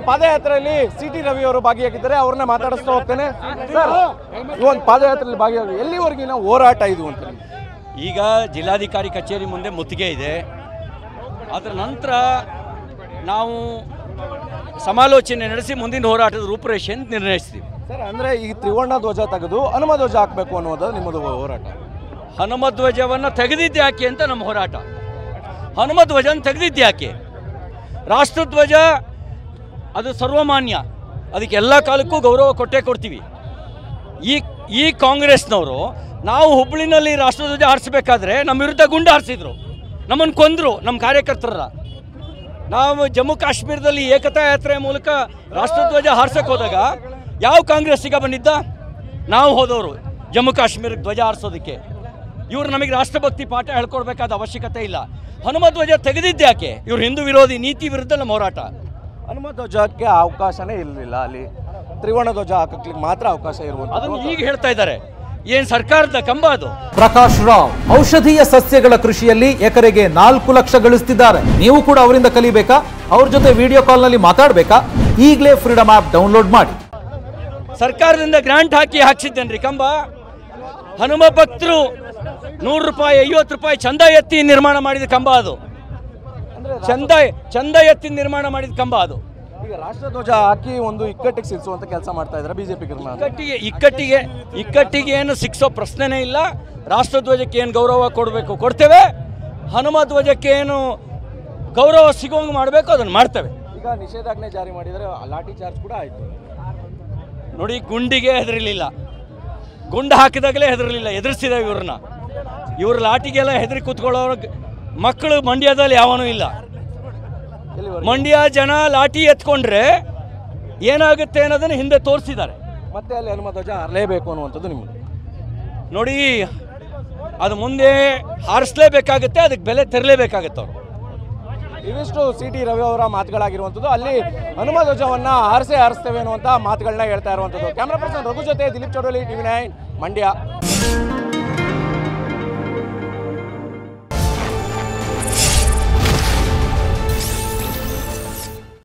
ಪಾದಯಾತ್ರೆಯಲ್ಲಿ CT. Ravi ಅವರು ಭಾಗಿಯಾಗಿದ್ದಾರೆ. ಅವ್ರನ್ನ ಮಾತಾಡಿಸ್ತಾ ಹೋಗ್ತೇನೆ. ಸರ್, ಈ ಒಂದು ಪಾದಯಾತ್ರೆಯಲ್ಲಿ ಭಾಗಿಯಾಗಿ ಎಲ್ಲಿವರೆಗಿನ ಹೋರಾಟ ಇದು ಅಂತ? ಈಗ ಜಿಲ್ಲಾಧಿಕಾರಿ ಕಚೇರಿ ಮುಂದೆ ಮುತ್ತಿಗೆ ಇದೆ. ಅದರ ನಂತರ ನಾವು ಸಮಾಲೋಚನೆ ನಡೆಸಿ ಮುಂದಿನ ಹೋರಾಟದ ರೂಪುರೇಷೆಯನ್ನು ನಿರ್ಣಯಿಸ್ತೀವಿ. ಸರ್, ಅಂದರೆ ಈ ತ್ರಿವರ್ಣ ಧ್ವಜ ತೆಗೆದು ಹನುಮ ಧ್ವಜ ಹಾಕಬೇಕು ಅನ್ನೋದು ನಿಮ್ಮದು ಹೋರಾಟ. ಹನುಮ ಧ್ವಜವನ್ನು ತೆಗೆದಿದ್ದು ಯಾಕೆ ಅಂತ ನಮ್ಮ ಹೋರಾಟ. ಹನುಮ ಧ್ವಜನ ತೆಗೆದಿದ್ದು ಯಾಕೆ? ರಾಷ್ಟ್ರಧ್ವಜ ಅದು ಸರ್ವಮಾನ್ಯ, ಅದಕ್ಕೆ ಎಲ್ಲ ಕಾಲಕ್ಕೂ ಗೌರವ ಕೊಟ್ಟೇ ಕೊಡ್ತೀವಿ. ಈ ಕಾಂಗ್ರೆಸ್ನವರು ನಾವು ಹುಬ್ಬಳ್ಳಿನಲ್ಲಿ ರಾಷ್ಟ್ರಧ್ವಜ ಹಾರಿಸಬೇಕಾದ್ರೆ ನಮ್ಮ ವಿರುದ್ಧ ಗುಂಡು ಹಾರಿಸಿದ್ರು, ನಮ್ಮನ್ನು ಕೊಂದರು, ನಮ್ಮ ಕಾರ್ಯಕರ್ತರ. ನಾವು ಜಮ್ಮು ಕಾಶ್ಮೀರದಲ್ಲಿ ಏಕತಾ ಯಾತ್ರೆಯ ಮೂಲಕ ರಾಷ್ಟ್ರಧ್ವಜ ಹಾರಿಸೋಕೆ ಹೋದಾಗ ಯಾವ ಕಾಂಗ್ರೆಸ್ಸಿಗ ಬಂದಿದ್ದ? ನಾವು ಹೋದವರು ಜಮ್ಮು ಕಾಶ್ಮೀರಕ್ಕೆ ಧ್ವಜ ಹಾರಿಸೋದಕ್ಕೆ. ಇವರು ನಮಗೆ ರಾಷ್ಟ್ರಭಕ್ತಿ ಪಾಠ ಹೇಳ್ಕೊಡ್ಬೇಕಾದ ಅವಶ್ಯಕತೆ ಇಲ್ಲ. ಹನುಮ ಧ್ವಜ ತೆಗೆದಿದ್ದು ಯಾಕೆ? ಇವರು ಹಿಂದೂ ವಿರೋಧಿ ನೀತಿ ವಿರುದ್ಧ ನಮ್ಮ ಹೋರಾಟ. ಹನುಮ ಧ್ವಜಕ್ಕೆ ಅವಕಾಶನೇ ಇರಲಿಲ್ಲ, ಅಲ್ಲಿ ತ್ರಿವರ್ಣ ಧ್ವಜ ಹಾಕಕ್ಕೆ ಮಾತ್ರ ಅವಕಾಶ ಇರುವುದು. ಅದನ್ನು ಈಗ ಹೇಳ್ತಾ ಇದ್ದಾರೆ. ಏನು ಸರ್ಕಾರದ ಕಂಬ ಅದು? ಪ್ರಕಾಶ್ ರಾವ್ ಔಷಧೀಯ ಸಸ್ಯಗಳ ಕೃಷಿಯಲ್ಲಿ ಎಕರೆಗೆ 4 ಲಕ್ಷ ಗಳಿಸ್ತಿದ್ದಾರೆ. ನೀವು ಕೂಡ ಅವರಿಂದ ಕಲಿಬೇಕಾ? ಅವ್ರ ಜೊತೆ ವಿಡಿಯೋ ಕಾಲ್ ನಲ್ಲಿ ಮಾತಾಡಬೇಕಾ? ಈಗಲೇ ಫ್ರೀಡಮ್ ಆಪ್ ಡೌನ್ಲೋಡ್ ಮಾಡಿ. ಸರ್ಕಾರದಿಂದ ಗ್ರಾಂಟ್ ಹಾಕ್ಸಿದ್ದೇನ್ರಿ ಕಂಬ. ಹನುಮ ಭಕ್ತರು 100 ರೂಪಾಯಿ 50 ರೂಪಾಯಿ ಚಂದ ಎತ್ತಿ ನಿರ್ಮಾಣ ಮಾಡಿದ ಕಂಬ ಅದು. ಚಂದ ಎತ್ತಿ ನಿರ್ಮಾಣ ಮಾಡಿದ ಕಂಬ ಅದು. ಈಗ ರಾಷ್ಟ್ರಧ್ವಜ ಹಾಕಿ ಒಂದು ಇಕ್ಕಟ್ಟಿಗೆ ಸಿಕ್ಸುವಂತ ಕೆಲಸ ಮಾಡ್ತಾ ಇದ್ದಾರೆ ಬಿಜೆಪಿ. ಇಕ್ಕಟ್ಟಿಗೆ ಏನು ಸಿಕ್ಸೋ ಪ್ರಶ್ನೆನೇ ಇಲ್ಲ. ರಾಷ್ಟ್ರಧ್ವಜಕ್ಕೆ ಏನು ಗೌರವ ಕೊಡಬೇಕು ಕೊಡ್ತೇವೆ. ಹನುಮ ಧ್ವಜಕ್ಕೆ ಏನು ಗೌರವ ಸಿಗೋಂಗೆ ಮಾಡಬೇಕು ಅದನ್ನು ಮಾಡ್ತೇವೆ. ಈಗ ನಿಷೇಧಾಜ್ಞೆ ಜಾರಿ ಮಾಡಿದರೆ ಲಾಠಿ ಚಾರ್ಜ್ ಕೂಡ ಆಯಿತು. ನೋಡಿ, ಗುಂಡಿಗೆ ಹೆದರಲಿಲ್ಲ, ಗುಂಡು ಹಾಕಿದಾಗಲೇ ಹೆದರಲಿಲ್ಲ, ಎದುರಿಸಿದ ಇವ್ರನ್ನ. ಇವ್ರ ಲಾಟಿಗೆಲ್ಲ ಹೆದರಿ ಕೂತ್ಕೊಳ್ಳೋರು ಮಕ್ಕಳು ಮಂಡ್ಯದಲ್ಲಿ ಯಾವನೂ ಇಲ್ಲ. ಮಂಡ್ಯ ಜನ ಲಾಠಿ ಎತ್ಕೊಂಡ್ರೆ ಏನಾಗುತ್ತೆ ಅನ್ನೋದನ್ನು ಹಿಂದೆ ತೋರಿಸಿದ್ದಾರೆ. ಮತ್ತೆ ಅಲ್ಲಿ ಹನುಮ ಧ್ವಜ ಹಾರಲೇಬೇಕು ಅನ್ನುವಂಥದ್ದು ನಿಮ್ಮದು. ನೋಡಿ, ಅದು ಮುಂದೆ ಹಾರಿಸಲೇಬೇಕಾಗುತ್ತೆ, ಅದಕ್ಕೆ ಬೆಲೆ ತೆರಲೇಬೇಕಾಗುತ್ತೆ. ಅವರು ಇವಿಷ್ಟು ಸಿ.ಟಿ. ರವಿ ಅವರ ಮಾತುಗಳಾಗಿರುವಂಥದ್ದು. ಅಲ್ಲಿ ಹನುಮ ಧ್ವಜವನ್ನು ಹಾರಿಸ್ತೇವೆ ಅನ್ನುವಂಥ ಮಾತುಗಳನ್ನ ಹೇಳ್ತಾ ಇರುವಂಥದ್ದು. ಕ್ಯಾಮ್ರಾ ಪರ್ಸನ್ ರಘು ಜೊತೆ ದಿಲೀಪ್ ಚೌಡಲಿ, TV9 ಮಂಡ್ಯ.